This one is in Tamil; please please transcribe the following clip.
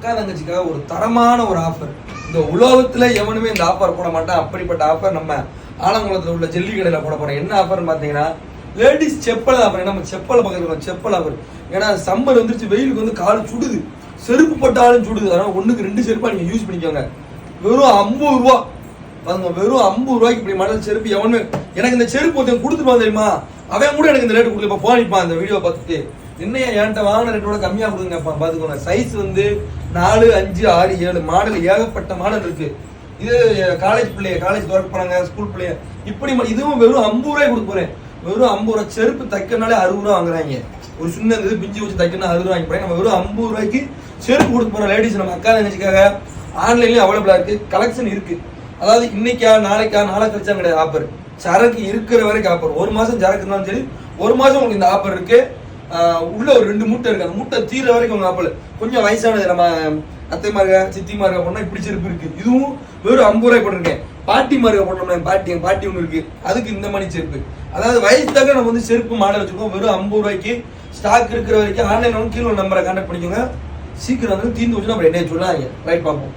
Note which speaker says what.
Speaker 1: அக்கா தங்கச்சிக்காக ஒரு தரமான ஒரு ஆஃபர். இந்த உலகத்துல எவனுமே இந்த ஆஃபர் போட மாட்டான். அப்படிப்பட்ட ஆஃபர் நம்ம ஆலங்குளத்தில் உள்ள ஜெல்லி கடையில் போட போறோம். என்ன ஆஃபர்னு பார்த்தீங்கன்னா லேடிஸ் செப்பல் ஆஃபர். நம்ம செப்பலை பக்கத்தில் செப்பல் ஆஃபர். ஏன்னா சம்மர் வந்துருச்சு, வெயிலுக்கு வந்து கால் சுடுது, செருப்பு போட்டாலும் சுடுது. அதனால 1க்கு 2 செருப்பா நீங்க யூஸ் பண்ணிக்கோங்க. வெறும் 50 ரூபா பாருங்க, வெறும் 50 ரூபாய்க்கு இப்படி மாடல் செருப்பு எவனுமே. எனக்கு இந்த செருப்பு ஒருத்தன் கொடுத்துருப்பான் தெரியுமா, அவன் கூட எனக்கு இந்த ரேட்டு கொடுத்து இப்போ போனிப்பான் அந்த வீடியோ பார்த்துட்டு. என்னையா என்கிட்ட வாங்கின ரேட்டோட கம்மியாக கொடுங்க பார்த்துக்கோங்க. சைஸ் வந்து 4, 5, 6, 7 மாடல், ஏகப்பட்ட மாடல் இருக்கு. இது காலேஜ் பிள்ளைய, காலேஜ் ஒர்க் போறாங்க, ஸ்கூல் பிள்ளைய, இப்படி இதுவும் வெறும் 50 ரூபாய் கொடுக்க போறேன். வெறும் 50 ரூபாய். செருப்பு தைக்கனாலே 60 ரூபா வாங்குறாங்க. ஒரு சின்ன இது பிஞ்சு வச்சு தைக்கணும் 60 ரூபாய் வாங்கி போறேன். நம்ம வெறும் 50 ரூபாய்க்கு செருப்பு கொடுக்க போறோம். லேடிஸ் நம்ம அக்கா தங்கச்சிக்காக ஆன்லைன்லயும் அவைலபிளா இருக்கு, கலெக்ஷன் இருக்கு. அதாவது இன்னைக்கா நாளைக்கா நாளை கழிச்சா கிடையாது ஆஃபர். சரக்கு இருக்கிற வரைக்கும் ஆஃபர். 1 மாசம் சரக்கு இருந்தாலும் சரி, 1 மாசம் உங்களுக்கு இந்த ஆஃபர் இருக்கு. உள்ள ஒரு 2 மூட்டை இருக்கு, அந்த மூட்டை தீர வரைக்கும் உங்க ஆஃபர். கொஞ்சம் வயசானது நம்ம அத்தைமார்க சித்திமார்க போனா இப்படி செருப்பு இருக்கு. இதுவும் வெறும் 50 ரூபாய் போட்டிருக்கேன். பாட்டி மார்க்க போட்டோம்னா பாட்டி ஒன்று இருக்கு, அதுக்கு இந்த மணி செருப்பு. அதாவது வயசுக்காக நம்ம வந்து செருப்பு மாடல் வச்சிருக்கோம். வெறும் 50 ரூபாய்க்கு ஸ்டாக் இருக்கிற வரைக்கும் ஆன்லைன் கீழே நம்பரை கான்டாக்ட் பண்ணிக்கோங்க. சீக்கிரம் வந்து தீர்ந்து வச்சு நம்ம என்ன சொல்லாங்க. ரைட் பார்ப்போம்.